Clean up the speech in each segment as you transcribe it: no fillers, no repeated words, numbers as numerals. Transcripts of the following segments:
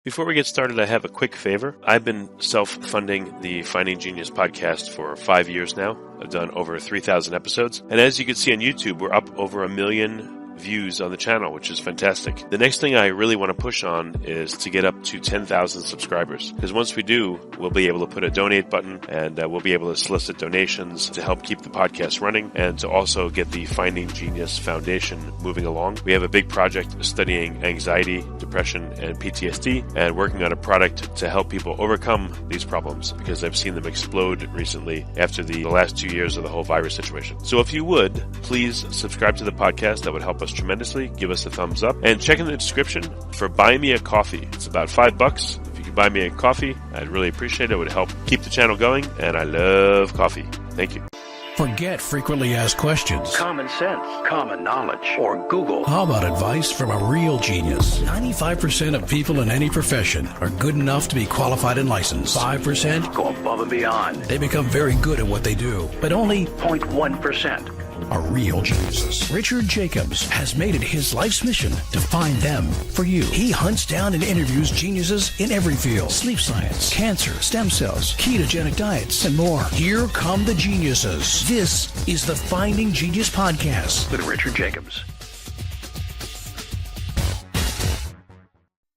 Before we get started, I have a quick favor. I've been self-funding the Finding Genius podcast for 5 years now. I've done over 3,000 episodes. And as you can see on YouTube, we're up over 1 million views on the channel, which is fantastic. The next thing I really want to push on is to get up to 10,000 subscribers. Because once we do, we'll be able to put a donate button and we'll be able to solicit donations to help keep the podcast running and to also get the Finding Genius Foundation moving along. We have a big project studying anxiety, depression, and PTSD and working on a product to help people overcome these problems because I've seen them explode recently after the last 2 years of the whole virus situation. So if you would, please subscribe to the podcast. That would help us tremendously. Give us a thumbs up and check in the description for Buy Me a Coffee. It's about $5. If you could buy me a coffee, I'd really appreciate it. It would help keep the channel going, and I love coffee. Thank you. Forget frequently asked questions, common sense, common knowledge, or Google. How about advice from a real genius? 95% of people in any profession are good enough to be qualified and licensed. 5% go above and beyond. They become very good at what they do, but only 0.1% are real geniuses. Richard Jacobs has made it his life's mission to find them for you. He hunts down and interviews geniuses in every field: sleep science, cancer, stem cells, ketogenic diets, and more. Here come the geniuses. This is the Finding Genius Podcast with Richard Jacobs.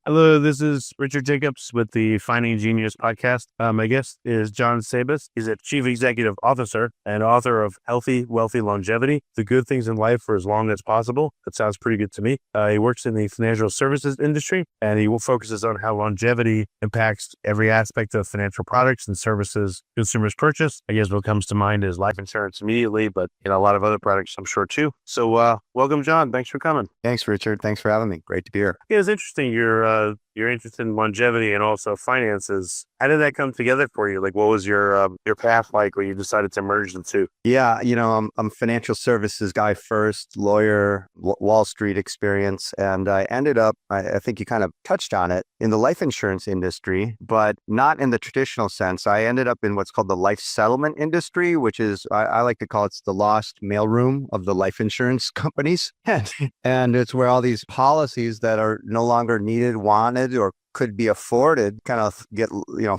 Hello, this is Richard Jacobs with the Finding Genius podcast. My guest is Jon Sabes. He's a Chief Executive Officer and author of Healthy, Wealthy Longevity, The Good Things in Life for as Long as Possible. That sounds pretty good to me. He works in the financial services industry, and he focuses on how longevity impacts every aspect of financial products and services consumers purchase. I guess what comes to mind is life insurance immediately, but a lot of other products I'm sure too. So welcome, Jon. Thanks for coming. Thanks, Richard. Thanks for having me. Great to be here. Yeah, it's interesting. You're interested in longevity and also finances. How did that come together for you? Like, what was your path like when you decided to merge the two? Yeah, I'm a financial services guy first, lawyer, Wall Street experience, and I ended up, I think you kind of touched on it, in the life insurance industry, but not in the traditional sense. I ended up in what's called the life settlement industry, which is, I like to call it the lost mailroom of the life insurance companies. And it's where all these policies that are no longer needed, wanted, or could be afforded kind of get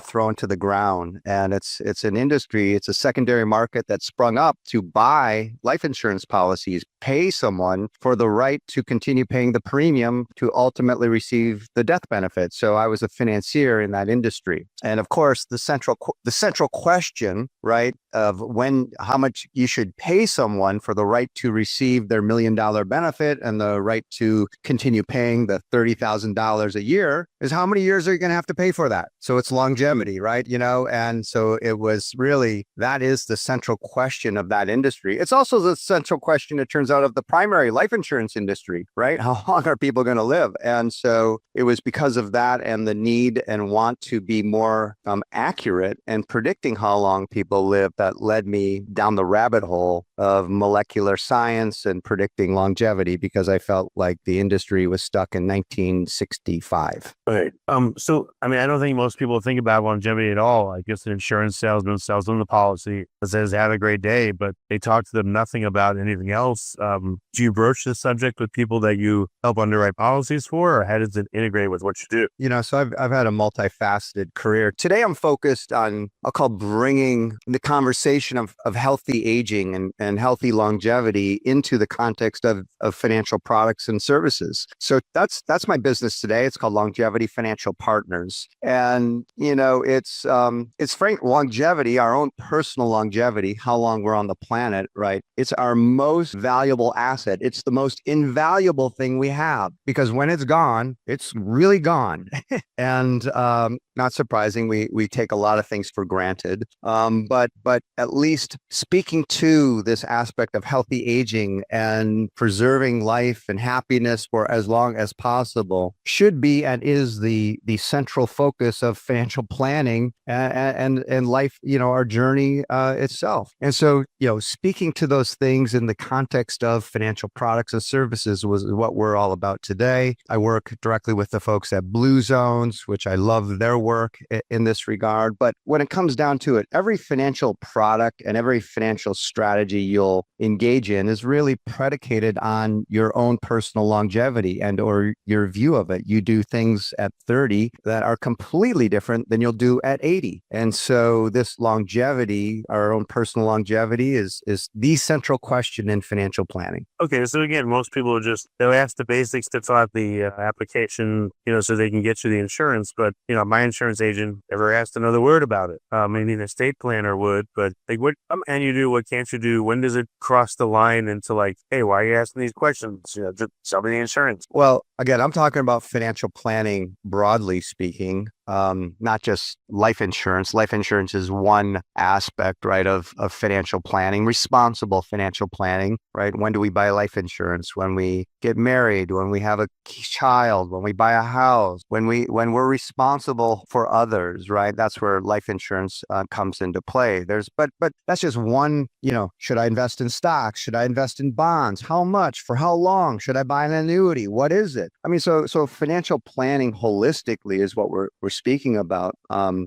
thrown to the ground. And it's an industry, it's a secondary market that sprung up to buy life insurance policies, pay someone for the right to continue paying the premium to ultimately receive the death benefit. So I was a financier in that industry. And of course, the central question, right, of how much you should pay someone for the right to receive their $1 million benefit and the right to continue paying the $30,000 a year is how many years are you going to have to pay for that? So it's longevity, right? And so it was really, that is the central question of that industry. It's also the central question, it turns out, of the primary life insurance industry, right? How long are people going to live? And so it was because of that and the need and want to be more accurate and predicting how long people live that led me down the rabbit hole of molecular science and predicting longevity, because I felt like the industry was stuck in 1965. Right. So, I don't think most people think about longevity at all. I guess an insurance salesman sells them the policy that says, have a great day, but they talk to them nothing about anything else. Do you broach this subject with people that you help underwrite policies for, or how does it integrate with what you do? So I've had a multifaceted career. Today, I'm focused on, I'll call, bringing the conversation of healthy aging and healthy longevity into the context of financial products and services. So that's my business today. It's called Longevity Financial Partners. And, it's frank longevity, our own personal longevity, how long we're on the planet, right? It's our most valuable asset. It's the most invaluable thing we have, because when it's gone, it's really gone. And not surprising, we take a lot of things for granted. But at least speaking to this aspect of healthy aging and preserving life and happiness for as long as possible should be and is the central focus of financial planning and life, our journey itself. And so, speaking to those things in the context of financial products and services was what we're all about today. I work directly with the folks at Blue Zones, which I love their work in this regard. But when it comes down to it, every financial product and every financial strategy you'll engage in is really predicated on your own personal longevity and or your view of it. You do things 30 that are completely different than you'll do at 80. And so this longevity, our own personal longevity is the central question in financial planning. Okay, so again, most people they'll ask the basics to fill out the application, so they can get you the insurance. But, my insurance agent never asked another word about it. Maybe an estate planner would, but like, what can you do? What can't you do? When does it cross the line into like, hey, why are you asking these questions? Just sell me the insurance. Well, again, I'm talking about financial planning broadly speaking. Not just life insurance. Life insurance is one aspect, right, of financial planning, responsible financial planning, right? When do we buy life insurance? When we get married, when we have a child, when we buy a house, when we're responsible for others, right? That's where life insurance comes into play. But that's just one, should I invest in stocks? Should I invest in bonds? How much? For how long? Should I buy an annuity? What is it? I mean, so financial planning holistically is what we're speaking about,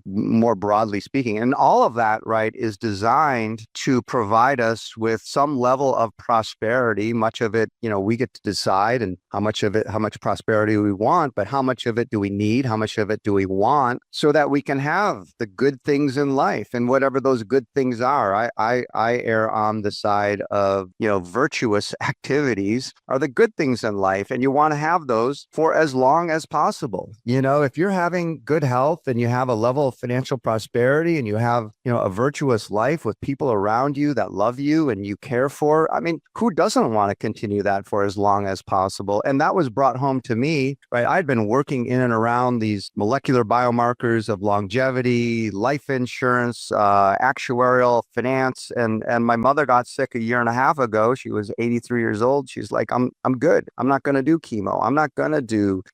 more broadly speaking. And all of that, right, is designed to provide us with some level of prosperity. Much of it, we get to decide, and how much prosperity we want, but how much of it do we need? How much of it do we want, so that we can have the good things in life, and whatever those good things are. I err on the side of, virtuous activities are the good things in life, and you want to have those for as long as possible. If you're having good health and you have a level of financial prosperity and you have, a virtuous life with people around you that love you and you care for, I mean, who doesn't want to continue that for as long as possible? And that was brought home to me, right? I'd been working in and around these molecular biomarkers of longevity, life insurance, actuarial finance. And my mother got sick a year and a half ago. She was 83 years old. She's like, I'm good. I'm not going to do chemo.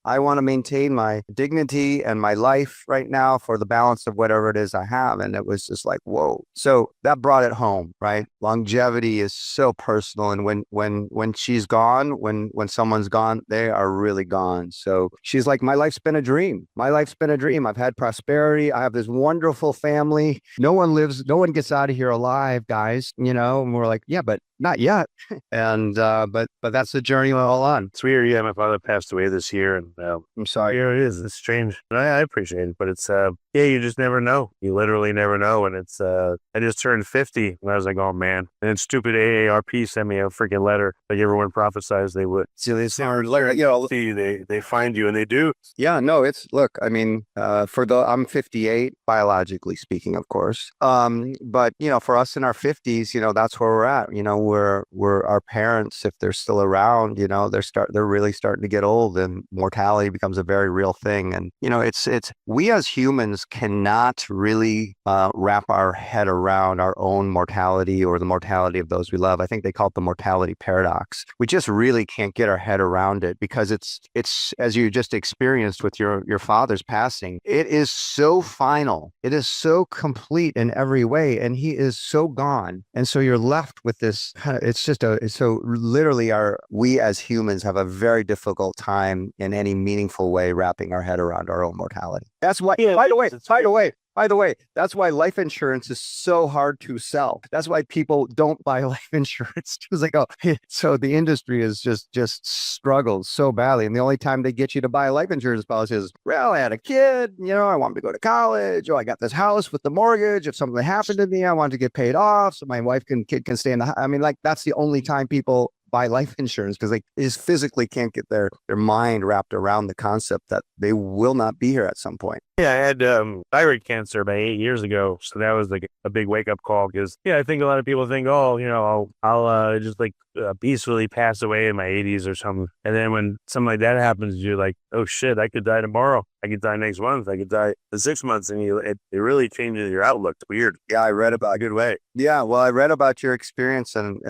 I want to maintain my dignity and my life right now for the balance of whatever it is I have. And it was just like, whoa. So that brought it home, right? Longevity is so personal. And when she's gone, when someone's gone, they are really gone. So she's like, my life's been a dream. I've had prosperity. I have this wonderful family. No one gets out of here alive, guys, and we're like, yeah, but not yet. And, but that's the journey we're all on. It's weird. Yeah. My father passed away this year, and I'm sorry. Here it is. It's strange. I appreciate it, but it's, you just never know. You literally never know. And it's, I just turned 50 and I was like, oh man. And then stupid AARP sent me a freaking letter like everyone prophesized they would. See, they find you, and they do. Yeah, no, look, I mean, I'm 58, biologically speaking, of course. But, for us in our 50s, that's where we're at. We're our parents, if they're still around, they're really starting to get old, and mortality becomes a very real thing. And, we as humans cannot really wrap our head around our own mortality or the mortality of those we love. I think they call it the mortality paradox. We just really can't get our head around it, because it's as you just experienced with your father's passing, it is so final. It is so complete in every way, and he is so gone. And so you're left with this, so literally we as humans have a very difficult time in any meaningful way wrapping our head around our own mortality. That's why, by the way, that's why life insurance is so hard to sell. That's why people don't buy life insurance. It's like, so the industry is just struggles so badly. And the only time they get you to buy a life insurance policy is, well, I had a kid, I wanted to go to college. I got this house with the mortgage. If something happened to me, I wanted to get paid off so my wife can stay in the house. I mean, like, that's the only time people buy life insurance, because they just physically can't get their mind wrapped around the concept that they will not be here at some point. Yeah, I had thyroid cancer about 8 years ago, so that was like a big wake up call. Because I think a lot of people think, I'll just like peacefully pass away in my 80s or something, and then when something like that happens, you're like, oh shit, I could die tomorrow. I could die next month. I could die in 6 months, and it really changes your outlook. It's weird. Yeah, I read about a good way. Yeah, well, I read about your experience, and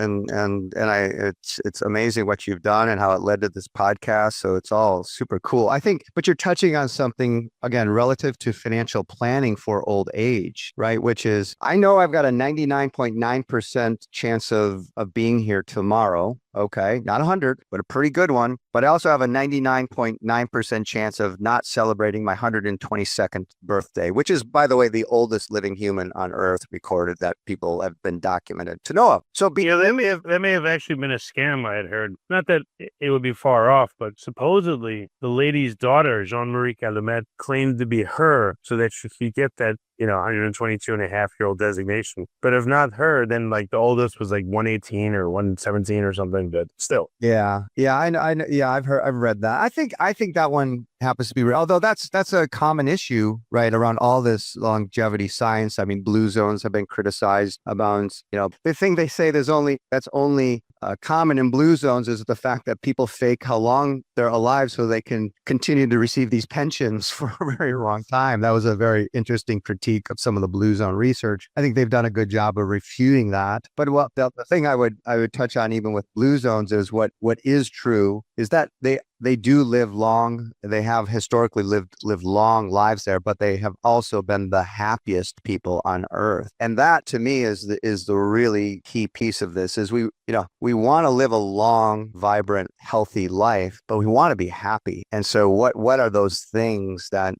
it's amazing what you've done and how it led to this podcast. So it's all super cool, I think. But you're touching on something again relative to financial planning for old age, right? Which is, I know I've got a 99.9% chance of being here tomorrow. Okay. Not 100, but a pretty good one. But I also have a 99.9% chance of not celebrating my 122nd birthday, which is, by the way, the oldest living human on Earth recorded that people have been documented to know of. So that may have actually been a scam I had heard. Not that it would be far off, but supposedly the lady's daughter, Jean-Marie Calumet, claimed to be her so that she could get that 122 and a half year old designation. But if not her, then like the oldest was like 118 or 117 or something, but still. Yeah. I know. Yeah, I've read that. I think that one happens to be real. Although that's a common issue, right, around all this longevity science. I mean, blue zones have been criticized about, the thing they say that's only common in blue zones is the fact that people fake how long they're alive so they can continue to receive these pensions for a very long time. That was a very interesting critique of some of the blue zone research. I think they've done a good job of refuting that. But the thing I would touch on even with blue zones is what is true is that they do live long. They have historically lived long lives there, but they have also been the happiest people on earth. And that to me is the really key piece of this is we want to live a long, vibrant, healthy life, but we want to be happy. And so what are those things that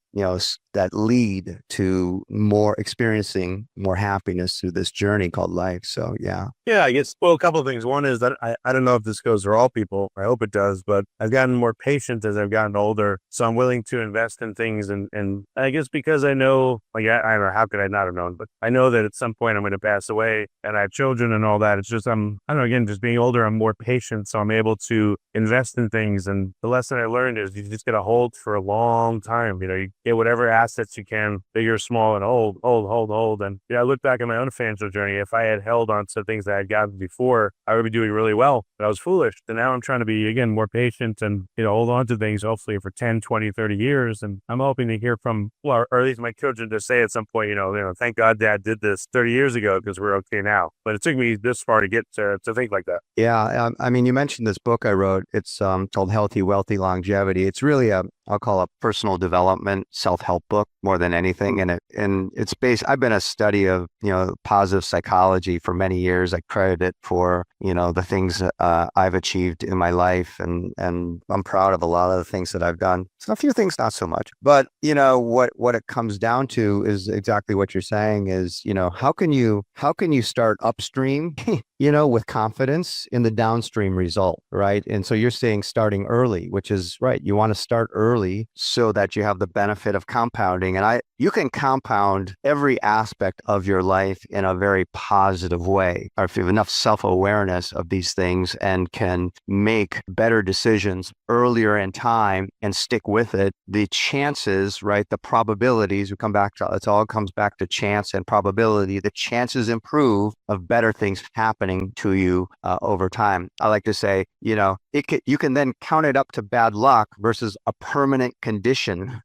lead to experiencing more happiness through this journey called life? So yeah. Yeah, I guess, a couple of things. One is that I don't know if this goes for all people. I hope it does, but I've gotten more patient as I've gotten older. So I'm willing to invest in things. And I guess because I know, I don't know, how could I not have known, but I know that at some point I'm going to pass away and I have children and all that. It's just, I don't know, again, just being older, I'm more patient. So I'm able to invest in things. And the lesson I learned is you just got to hold for a long time. You get whatever assets you can, big or small, and hold. And I look back at my own financial journey. If I had held on to things that I had gotten before, I would be doing really well, but I was foolish. And now I'm trying to be, again, more patient and, hold on to things hopefully for 10, 20, 30 years. And I'm hoping to hear from, or at least my children to say at some point, thank God Dad did this 30 years ago because we're okay now. But it took me this far to get to think like that. Yeah. I mean, you mentioned this book I wrote. It's called Healthy, Wealthy Longevity. It's really I'll call a personal development, self-help book more than anything. And it's based, I've been a study of, positive psychology for many years. I credit it for, the things I've achieved in my life. And I'm proud of a lot of the things that I've done. So a few things, not so much. But, what it comes down to is exactly what you're saying is, how can you start upstream, with confidence in the downstream result, right? And so you're saying starting early, which is right. You want to start early so that you have the benefit of compounding. And you can compound every aspect of your life in a very positive way, or if you have enough self-awareness of these things and can make better decisions earlier in time and stick with it, the chances, right, the probabilities, it all comes back to chance and probability. The chances improve of better things happening to you over time. I like to say, you can then count it up to bad luck versus a permanent condition,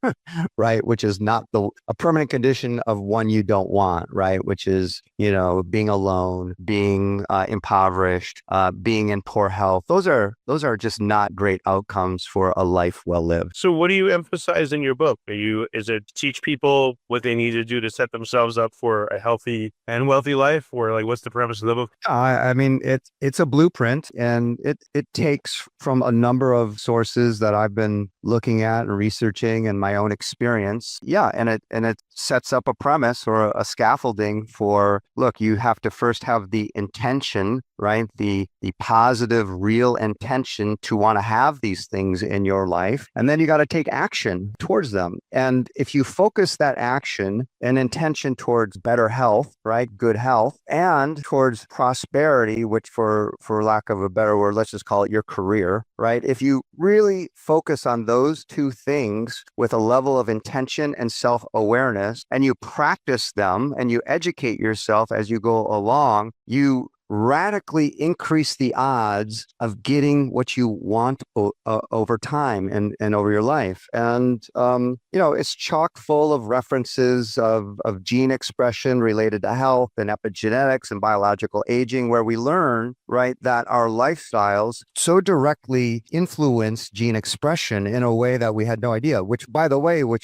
right? Which is not a permanent condition of one you don't want, right? Which is, being alone, being impoverished, being in poor health. Those are just not great outcomes for a life well lived. So what do you emphasize in your book? Is it teach people what they need to do to set themselves up for a healthy and wealthy life? Or what's the premise of the book? I mean, it's a blueprint, and it takes from a number of sources that I've been looking at and researching and my own experience. Yeah. And it sets up a premise or a scaffolding for, look, you have to first have the intention, right? The positive, real intention to want to have these things in your life. And then you got to take action towards them. And if you focus that action and intention towards better health, right? Good health, and towards prosperity, which for lack of a better word, let's just call it your career, right? If you really focus on those two things with a level of intention and self-awareness, and you practice them and you educate yourself as you go along, you radically increase the odds of getting what you want over time and over your life. And, it's chock full of references of gene expression related to health and epigenetics and biological aging, where we learn, right, that our lifestyles so directly influence gene expression in a way that we had no idea, which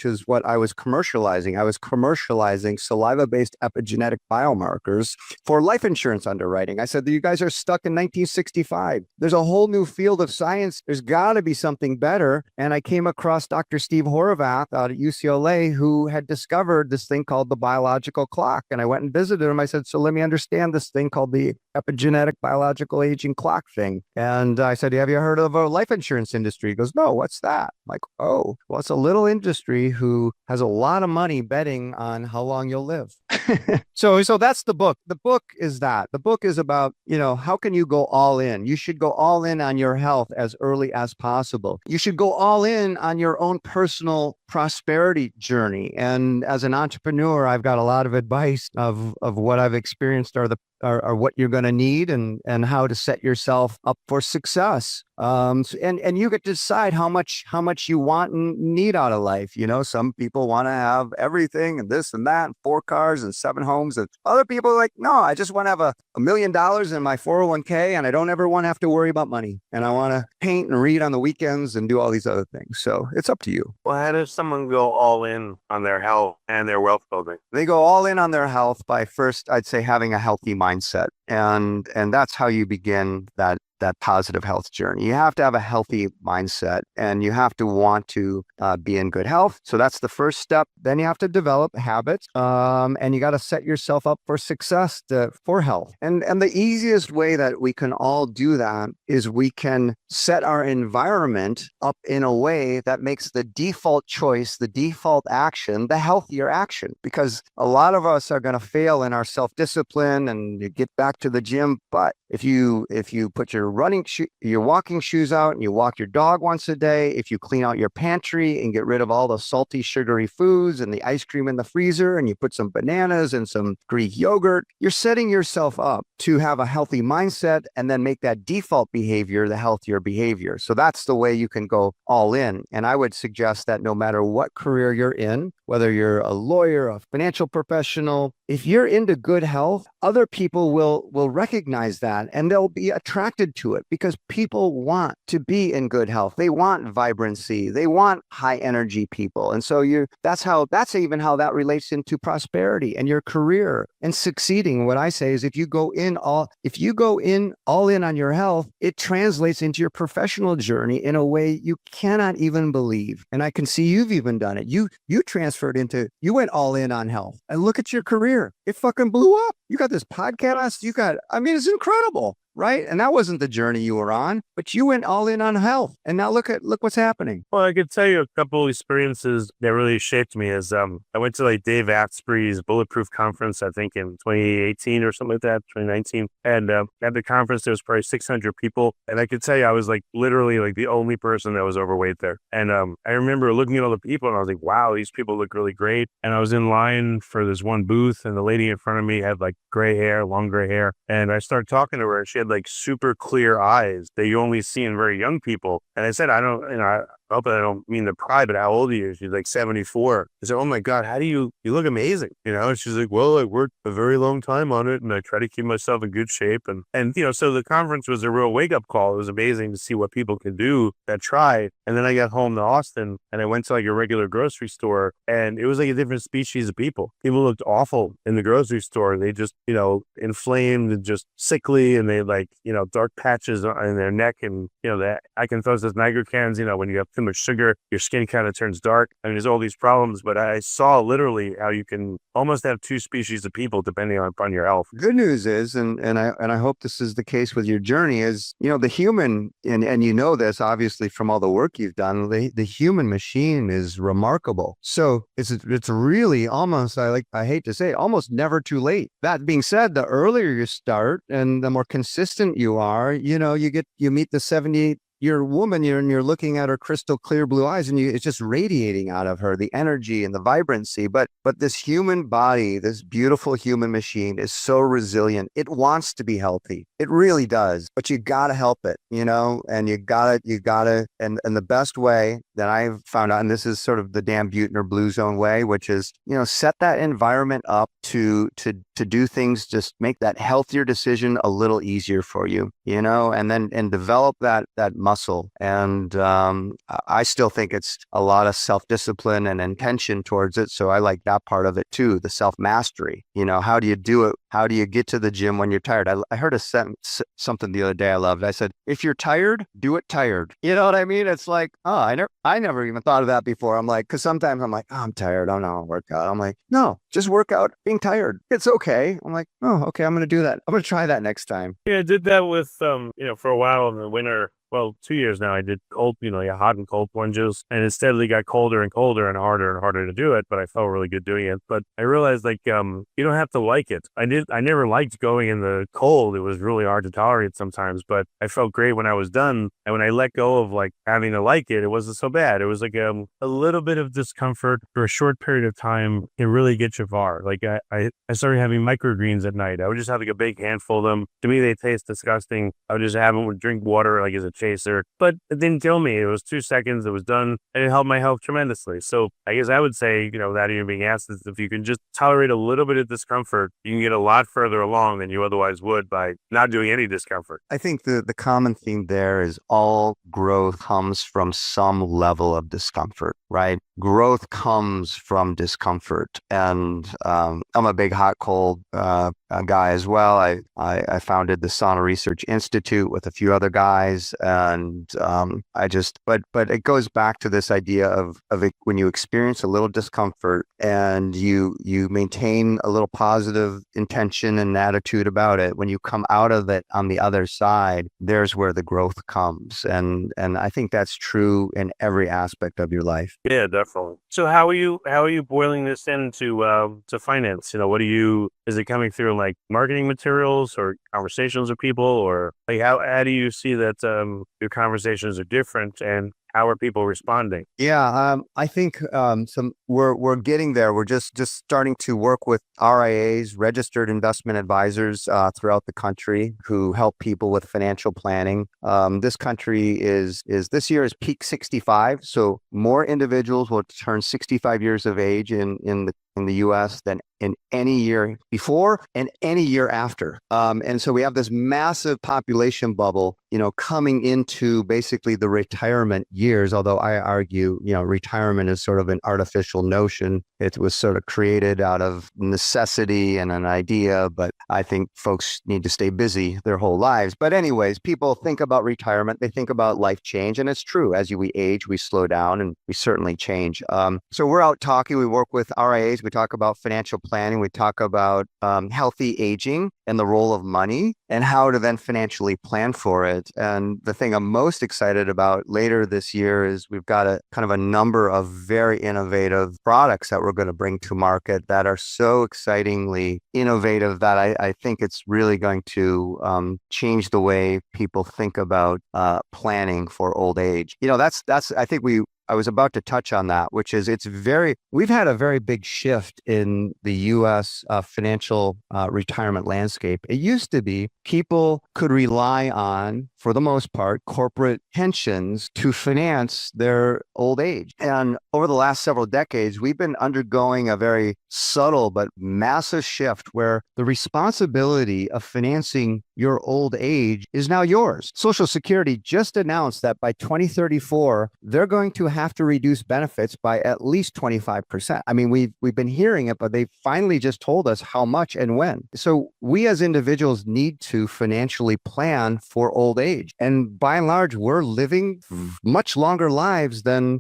is what I was commercializing. I was commercializing saliva-based epigenetic biomarkers for life insurance underwriting. thing. I said, you guys are stuck in 1965. There's a whole new field of science. There's got to be something better. And I came across Dr. Steve Horvath out at UCLA, who had discovered this thing called the biological clock. And I went and visited him. I said, so let me understand this thing called the epigenetic biological aging clock thing. And I said, have you heard of a life insurance industry? He goes, no, what's that? I'm like, oh, well, it's a little industry who has a lot of money betting on how long you'll live. So that's the book. The book is that. The book is about, how can you go all in? You should go all in on your health as early as possible. You should go all in on your own personal prosperity journey. And as an entrepreneur, I've got a lot of advice of what I've experienced are what you're going to need and how to set yourself up for success. And you get to decide how much you want and need out of life. Some people want to have everything and this and that, and 4 cars and 7 homes. And other people are like, no, I just want to have $1 million in my 401k and I don't ever want to have to worry about money. And I want to paint and read on the weekends and do all these other things. So it's up to you. Well, how does someone go all in on their health and their wealth building? They go all in on their health by first, I'd say, having a healthy mindset. And that's how you begin that positive health journey. You have to have a healthy mindset and you have to want to be in good health. So that's the first step. Then you have to develop habits and you got to set yourself up for success for health. And the easiest way that we can all do that is we can set our environment up in a way that makes the default choice, the default action, the healthier action. Because a lot of us are going to fail in our self-discipline and you get back to the gym. But if you put your walking shoes out and you walk your dog once a day, if you clean out your pantry and get rid of all the salty, sugary foods and the ice cream in the freezer, and you put some bananas and some Greek yogurt, you're setting yourself up to have a healthy mindset and then make that default behavior the healthier behavior. So that's the way you can go all in. And I would suggest that no matter what career you're in, whether you're a lawyer, a financial professional, if you're into good health, other people will recognize that and they'll be attracted to it because people want to be in good health. They want vibrancy. They want high energy people. And so that's even how that relates into prosperity and your career and succeeding. What I say is if you go in all in on your health, it translates into your professional journey in a way you cannot even believe. And I can see you've even done it. You went all in on health and look at your career. It fucking blew up. You got this podcast. It's incredible. Right? And that wasn't the journey you were on, but you went all in on health. And now look what's happening. Well, I could tell you a couple of experiences that really shaped me is I went to Dave Asprey's Bulletproof Conference, I think in 2018 or something like that, 2019. And at the conference, there was probably 600 people. And I could tell you, I was literally the only person that was overweight there. And I remember looking at all the people and I was like, wow, these people look really great. And I was in line for this one booth and the lady in front of me had gray hair, long gray hair. And I started talking to her and she had super clear eyes that you only see in very young people. And I said, I hope I don't mean to pry, but how old are you? She's 74. I said, oh my God, you look amazing. And she's like, well, I worked a very long time on it and I try to keep myself in good shape. And so the conference was a real wake up call. It was amazing to see what people can do that try. And then I got home to Austin and I went to a regular grocery store and it was a different species of people. People looked awful in the grocery store. They just, inflamed and just sickly and they dark patches in their neck and, that acanthosis nigricans, when you have too much sugar, your skin kind of turns dark. There's all these problems, but I saw literally how you can almost have 2 species of people depending upon your health. Good news is, and I hope this is the case with your journey is, the human, and this obviously from all the work you've done, the human machine is remarkable. So it's really almost, I hate to say it, almost never too late. That being said, the earlier you start and the more consistent you are, you meet the 78-year woman, and you're looking at her crystal clear blue eyes and it's just radiating out of her, the energy and the vibrancy. But this human body, this beautiful human machine is so resilient. It wants to be healthy. It really does, but you got to help it, and you got to, and the best way that I've found out, and this is sort of the Dan Buettner Blue Zone way, which is, set that environment up to do things, just make that healthier decision a little easier for you, and develop that muscle muscle. And I still think it's a lot of self-discipline and intention towards it. So I like that part of it too, the self-mastery. How do you do it? How do you get to the gym when you're tired? I heard a sentence, something the other day I loved. I said, if you're tired, do it tired. You know what I mean? It's like, I never even thought of that before. I'm like, because sometimes I'm like, I'm tired. I don't know, work out. I'm like, no, just work out being tired. It's okay. I'm like, oh, okay, I'm going to do that. I'm going to try that next time. Yeah, I did that with, for a while in the winter. Well, 2 years now, I did cold, hot and cold plunges, and it steadily got colder and colder and harder to do it, but I felt really good doing it. But I realized, you don't have to like it. I never liked going in the cold. It was really hard to tolerate sometimes, but I felt great when I was done. And when I let go of having to like it, it wasn't so bad. It was a little bit of discomfort for a short period of time can really get you far. I started having microgreens at night. I would just have a big handful of them. To me, they taste disgusting. I would just have them with drink water as a chaser, but it didn't kill me. It was 2 seconds. It was done, and it helped my health tremendously. So I guess I would say, that you're being asked is if you can just tolerate a little bit of discomfort, you can get a lot further along than you otherwise would by not doing any discomfort. I think the common theme there is all growth comes from some level of discomfort, right? Growth comes from discomfort. And I'm a big hot cold guy as well. I founded the Sauna Research Institute with a few other guys. And but it goes back to this idea of it, when you experience a little discomfort and you maintain a little positive intention and attitude about it, when you come out of it on the other side, there's where the growth comes. And I think that's true in every aspect of your life. Yeah, definitely. So how are you boiling this into to finance? Is it coming through marketing materials or conversations with people, or how do you see that your conversations are different, and how are people responding? Yeah, I think we're getting there. We're just starting to work with RIAs, registered investment advisors throughout the country who help people with financial planning. This country this year is peak 65, so more individuals will turn 65 years of age in the U.S. than in any year before and any year after. And so we have this massive population bubble, coming into basically the retirement years, although I argue, retirement is sort of an artificial notion. It was sort of created out of necessity and an idea, but I think folks need to stay busy their whole lives. But anyways, people think about retirement, they think about life change, and it's true. As we age, we slow down and we certainly change. So we're out talking, we work with RIAs, we talk about financial planning, we talk about healthy aging and the role of money and how to then financially plan for it. And the thing I'm most excited about later this year is we've got a kind of a number of very innovative products that we're going to bring to market that are so excitingly innovative that I think it's really going to change the way people think about planning for old age. That's I think I was about to touch on that, which is we've had a very big shift in the U.S. Financial retirement landscape. It used to be people could rely on, for the most part, corporate pensions to finance their old age. And over the last several decades, we've been undergoing a very subtle but massive shift where the responsibility of financing your old age is now yours. Social Security just announced that by 2034, they're going to have to reduce benefits by at least 25%. I mean, we've been hearing it, but they finally just told us how much and when. So we as individuals need to financially plan for old age. And by and large, we're living much longer lives than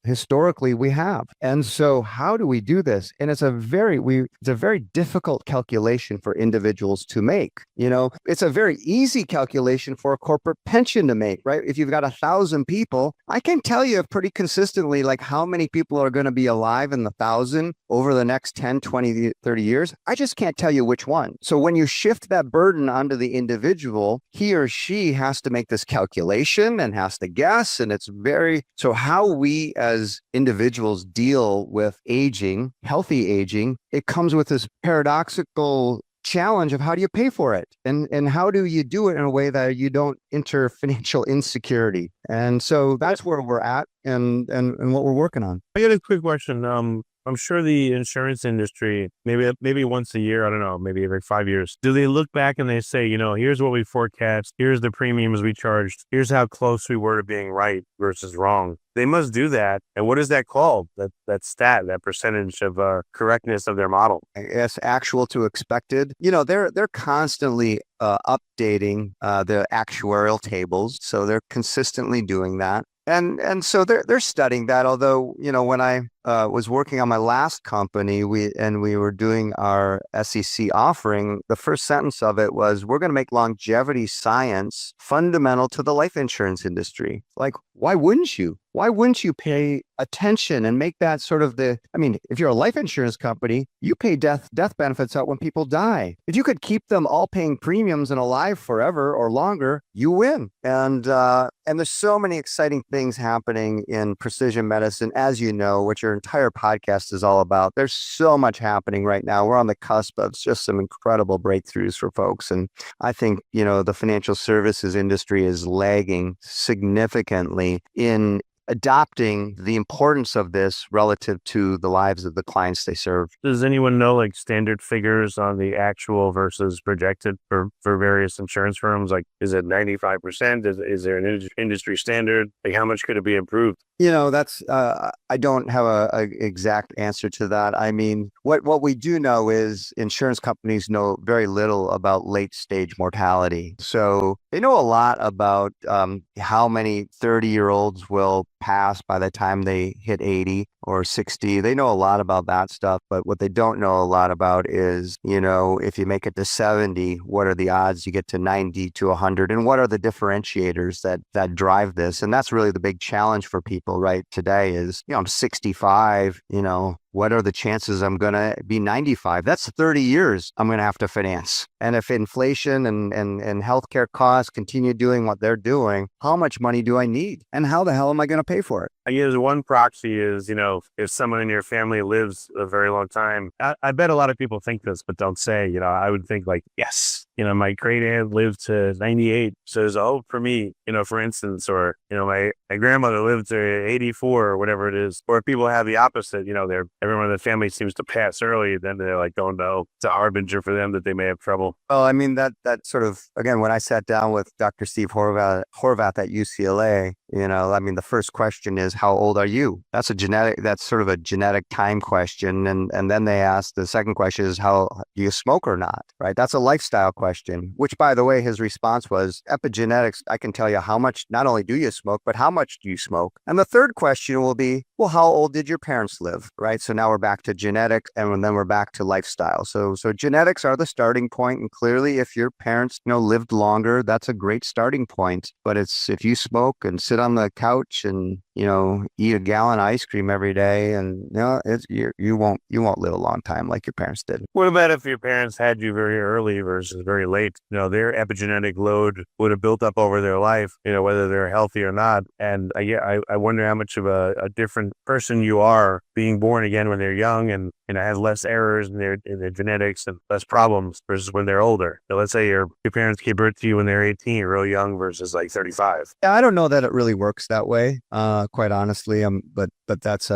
historically we have. And so how do we do this? And it's a very difficult calculation for individuals to make. It's a very easy calculation for a corporate pension to make, right? If you've got 1,000 people, I can tell you pretty consistently how many people are going to be alive in the 1,000 over the next 10, 20, 30 years. I just can't tell you which one. So when you shift that burden onto the individual, he or she has to make this calculation and has to guess. And so how we as individuals deal with aging, healthy aging, it comes with this paradoxical challenge of how do you pay for it and how do you do it in a way that you don't enter financial insecurity. And so that's where we're at and what we're working on. I got a quick question. I'm sure the insurance industry, maybe once a year, I don't know, maybe every 5 years, do they look back and they say, here's what we forecast, here's the premiums we charged, here's how close we were to being right versus wrong. They must do that. And what is that called? That stat, that percentage of correctness of their model? I guess actual to expected. They're constantly updating the actuarial tables, so they're consistently doing that. And so they're studying that. Although, when I was working on my last company, we were doing our SEC offering, the first sentence of it was, we're going to make longevity science fundamental to the life insurance industry. Like, why wouldn't you? Why wouldn't you pay attention and make that sort of if you're a life insurance company, you pay death benefits out when people die. If you could keep them all paying premiums and alive forever or longer, you win. And there's so many exciting things happening in precision medicine, as you know, which your entire podcast is all about. There's so much happening right now. We're on the cusp of just some incredible breakthroughs for folks. And I think, the financial services industry is lagging significantly in adopting the importance of this relative to the lives of the clients they serve. Does anyone know standard figures on the actual versus projected for various insurance firms? Like, is it 95%? Is there an industry standard? Like, how much could it be improved? That's I don't have a exact answer to that. I mean, what we do know is insurance companies know very little about late stage mortality. So they know a lot about how many 30-year-olds will pass by the time they hit 80 or 60. They know a lot about that stuff, but what they don't know a lot about is, if you make it to 70, what are the odds you get to 90 to 100, and what are the differentiators that drive this? And that's really the big challenge for people right today is, I'm 65, what are the chances I'm going to be 95? That's 30 years I'm going to have to finance. And if inflation and healthcare costs continue doing what they're doing, how much money do I need? And how the hell am I going to pay for it? I guess one proxy is, if someone in your family lives a very long time, I bet a lot of people think this, but don't say, I would think yes, my great aunt lived to 98. So there's a hope for me, for instance, or, my grandmother lived to 84 or whatever it is. Or if people have the opposite, everyone in the family seems to pass early, then they're like, oh no, it's a harbinger for them that they may have trouble. Well, I mean, that sort of, again, when I sat down with Dr. Steve Horvath at UCLA, the first question is, how old are you? That's sort of a genetic time question. And then they ask, the second question is, how do you smoke or not? Right? That's a lifestyle question, which, by the way, his response was, epigenetics, I can tell you how much, not only do you smoke, but how much do you smoke? And the third question will be, well, how old did your parents live? Right? So now we're back to genetics, and then we're back to lifestyle. So genetics are the starting point. And clearly, if your parents, lived longer, that's a great starting point. But it's if you smoke and sit on the couch and, eat a gallon of ice cream every day, and you won't live a long time like your parents did. What about if your parents had you very early versus very late? Their epigenetic load would have built up over their life, whether they're healthy or not. And I wonder how much of a different person you are being born again when they're young and have less errors in their genetics and less problems versus when they're older. So let's say your parents gave birth to you when they're 18, real young, versus 35. Yeah, I don't know that it really works that way, quite honestly. But that's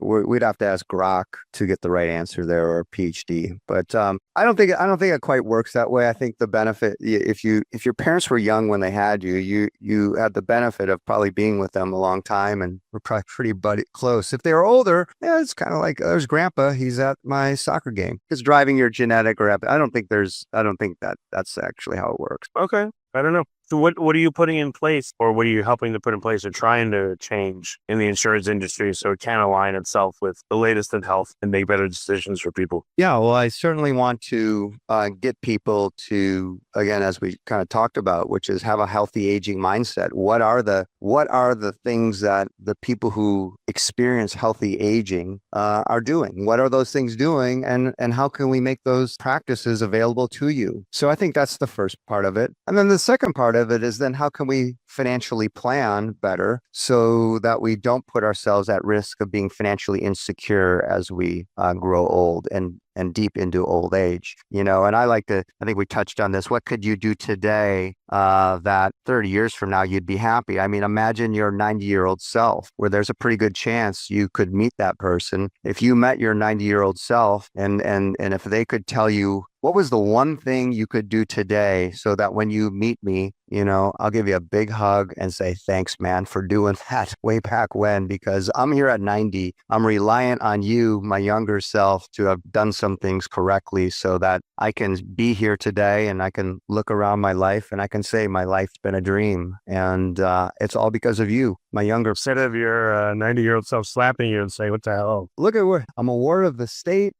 we'd have to ask Grok to get the right answer there, or a PhD. But I don't think it quite works that way. I think the benefit, if your parents were young when they had you had the benefit of probably being with them a long time and were probably pretty close. If they were older, yeah, it's kind of like, there's grandpa, he's at my soccer game. It's driving your genetic I don't think that's actually how it works. Okay. I don't know. So what are you putting in place, or what are you helping to put in place or trying to change in the insurance industry so it can align itself with the latest in health and make better decisions for people? Yeah, well, I certainly want to get people to, again, as we kind of talked about, which is have a healthy aging mindset. What are the things that the people who experience healthy aging are doing? What are those things doing, and how can we make those practices available to you? So I think that's the first part of it. And then the second part of it is, then how can we financially plan better so that we don't put ourselves at risk of being financially insecure as we grow old? And and deep into old age, you know. And I think we touched on this. What could you do today that 30 years from now you'd be happy? I mean, imagine your 90-year-old self, where there's a pretty good chance you could meet that person. If you met your 90-year-old self, and if they could tell you, what was the one thing you could do today so that when you meet me, you know, I'll give you a big hug and say, thanks, man, for doing that way back when, because I'm here at 90. I'm reliant on you, my younger self, to have done some things correctly so that I can be here today and I can look around my life and I can say my life's been a dream. And it's all because of you, my younger. Instead of your 90-year-old self slapping you and saying, what the hell? Look at where I'm a ward of the state.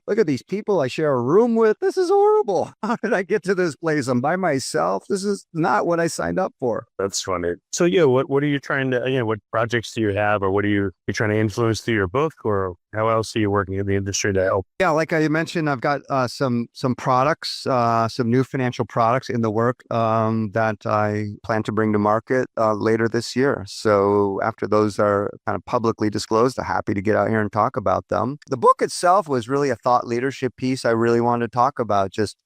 Look at these people I share a room with. This is horrible. How did I get to this place? I'm by myself. This is not what I signed up for. That's funny. So yeah, what are you trying to, what projects do you have, or what are you trying to influence through your book, or how else are you working in the industry to help? Yeah, like I mentioned, I've got some products, some new financial products in the work that I plan to bring to market later this year. So after those are kind of publicly disclosed, I'm happy to get out here and talk about them. The book itself was really a thought leadership piece. I really wanted to talk about just,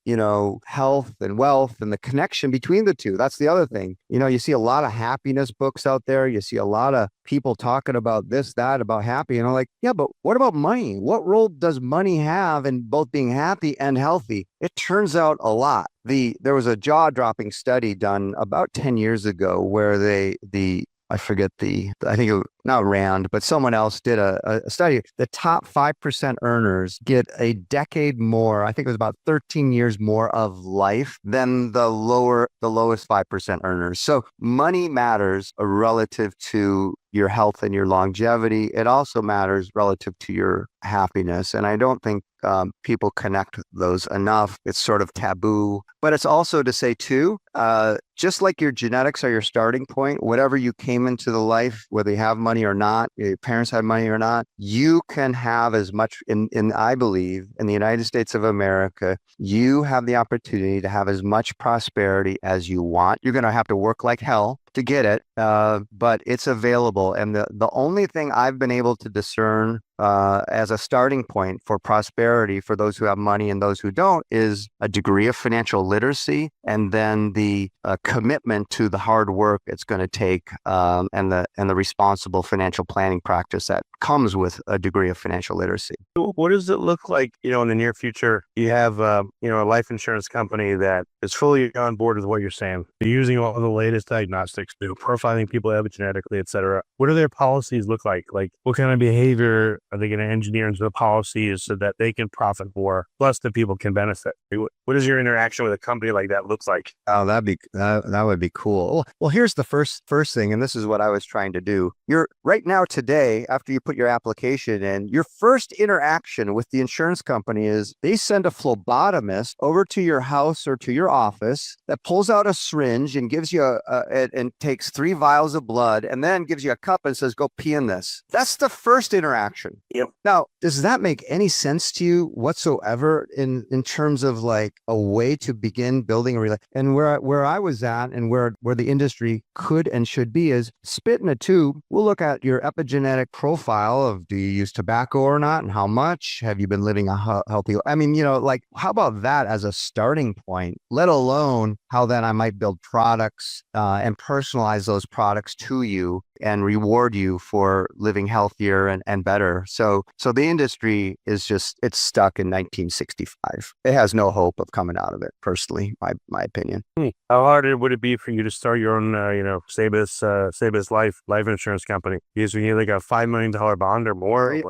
health and wealth and the connection between the two. That's the other thing. You see a lot of happiness books out there. You see a lot of people talking about this, that, about happy. And I'm like, yeah, but what about money? What role does money have in both being happy and healthy? It turns out a lot. There was a jaw-dropping study done about 10 years ago where I think it was not Rand, but someone else did a study. The top 5% earners get a decade more. I think it was about 13 years more of life than the lowest 5% earners. So money matters relative to your health and your longevity. It also matters relative to your happiness. And I don't think people connect those enough. It's sort of taboo. But it's also to say too, just like your genetics are your starting point, whatever you came into the life, whether you have money or not, your parents have money or not, you can have as much I believe in the United States of America, you have the opportunity to have as much prosperity as you want. You're going to have to work like hell to get it, but it's available. And the only thing I've been able to discern as a starting point for prosperity for those who have money and those who don't is a degree of financial literacy, and then the commitment to the hard work it's going to take, and the responsible financial planning practice that comes with a degree of financial literacy. What does it look like, in the near future? You have, a life insurance company that is fully on board with what you're saying. They're using all the latest diagnostics, profiling people epigenetically, et cetera. What do their policies look like? Like, what kind of behavior are they going to engineer into the policies so that they can profit more, plus the people can benefit? What does your interaction with a company like that look like? Oh, that would be cool. Well, here's the first thing, and this is what I was trying to do. You're right now today, after you put your application in, your first interaction with the insurance company is they send a phlebotomist over to your house or to your office that pulls out a syringe and gives you and takes 3 vials of blood and then gives you a cup and says, go pee in this. That's the first interaction. Yep. Now, does that make any sense to you whatsoever in terms of like a way to begin building a relationship? And where I was at and where the industry could and should be is spit in a tube. We'll look at your epigenetic profile of, do you use tobacco or not, and how much? Have you been living a healthy? I mean, how about that as a starting point, let alone how then I might build products and personalize those products to you and reward you for living healthier and better. So the industry is it's stuck in 1965. It has no hope of coming out of it, personally, my opinion. How hard would it be for you to start your own, Sabes life insurance company? Because you need like a $5 million bond or more?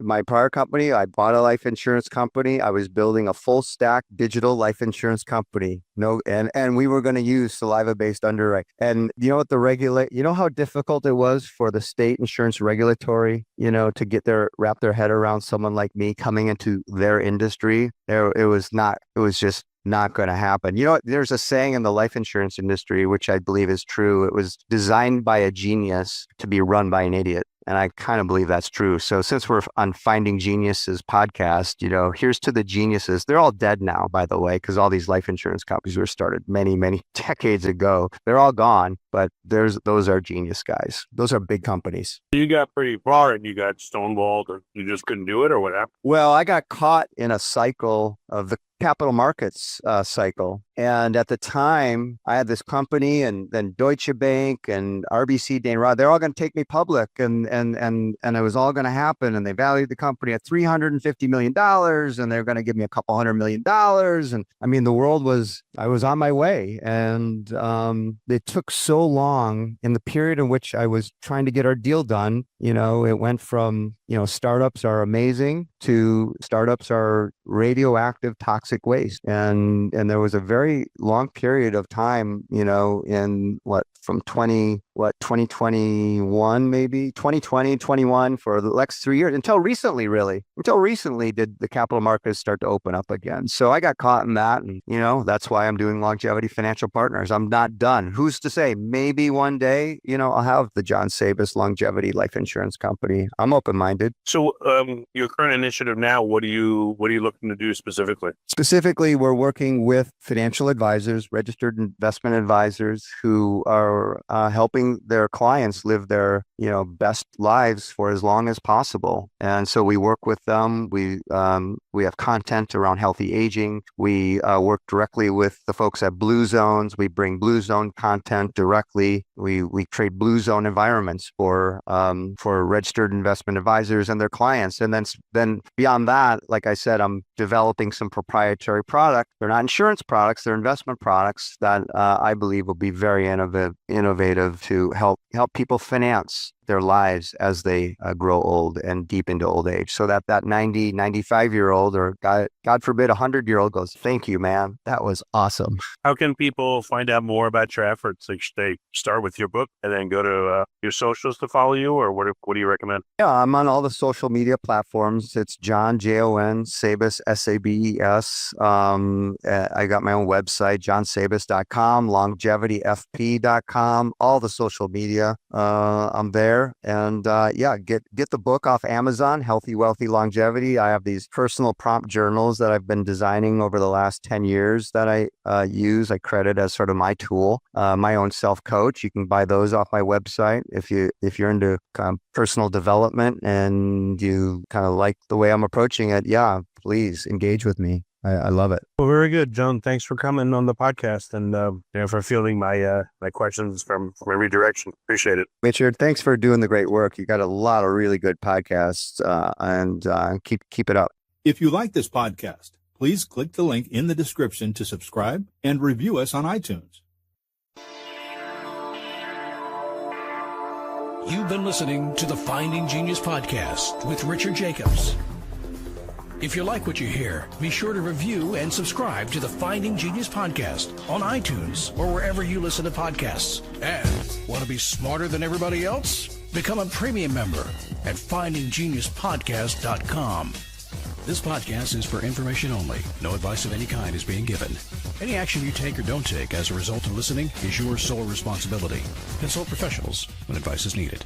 My prior company, I bought a life insurance company. I was building a full stack digital life insurance company. And we were going to use saliva-based underwrite. And you know what how difficult it was for the state insurance regulatory, to wrap their head around someone like me coming into their industry. It was just not going to happen. There's a saying in the life insurance industry, which I believe is true. It was designed by a genius to be run by an idiot. And I kind of believe that's true. So since we're on Finding Geniuses podcast, here's to the geniuses. They're all dead now, by the way, because all these life insurance companies were started many, many decades ago. They're all gone, but those are genius guys. Those are big companies. You got pretty far and you got stonewalled, or you just couldn't do it, or what happened? Well, I got caught in a cycle of the capital markets cycle. And at the time, I had this company, and then Deutsche Bank and RBC Dane Rod, they're all going to take me public, and it was all going to happen. And they valued the company at $350 million, and they're going to give me a couple $100 million. And I mean, I was on my way. And it took so long in the period in which I was trying to get our deal done. It went from, startups are amazing to startups are radioactive toxic waste. And there was a very long period of time, from 2021, maybe 2020, 21 for the next 3 years until recently did the capital markets start to open up again. So I got caught in that. And, that's why I'm doing Longevity Financial Partners. I'm not done. Who's to say? Maybe one day, I'll have the Jon Sabes Longevity Life Insurance Company. I'm open-minded. So your current initiative now, what are you looking to do specifically? Specifically, we're working with financial advisors, registered investment advisors who are helping their clients live their, best lives for as long as possible. And so we work with them. We have content around healthy aging. We work directly with the folks at Blue Zones. We bring Blue Zone content directly. We create Blue Zone environments for registered investment advisors and their clients. And then beyond that, like I said, I'm developing some proprietary product. They're not insurance products; they're investment products that I believe will be very innovative to help people finance their lives as they grow old and deep into old age, so that 90, 95-year-old, or God forbid, 100-year-old goes, "Thank you, man. That was awesome." How can people find out more about your efforts? Like, should they start with your book and then go to your socials to follow you, or what do you recommend? Yeah, I'm on all the social media platforms. It's Jon, Jon Sabes, Sabes. I got my own website, jonsabes.com, longevityfp.com, all the social media. I'm there. And get the book off Amazon, Healthy, Wealthy Longevity. I have these personal prompt journals that I've been designing over the last 10 years that I use. I credit as sort of my tool, my own self-coach. You can buy those off my website. If you're into personal development and you kind of like the way I'm approaching it, please engage with me. I love it. Well, very good, Jon. Thanks for coming on the podcast and for fielding my questions from every direction. Appreciate it. Richard, thanks for doing the great work. You got a lot of really good podcasts, and keep it up. If you like this podcast, please click the link in the description to subscribe and review us on iTunes. You've been listening to the Finding Genius podcast with Richard Jacobs. If you like what you hear, be sure to review and subscribe to the Finding Genius podcast on iTunes or wherever you listen to podcasts. And want to be smarter than everybody else? Become a premium member at findinggeniuspodcast.com. This podcast is for information only. No advice of any kind is being given. Any action you take or don't take as a result of listening is your sole responsibility. Consult professionals when advice is needed.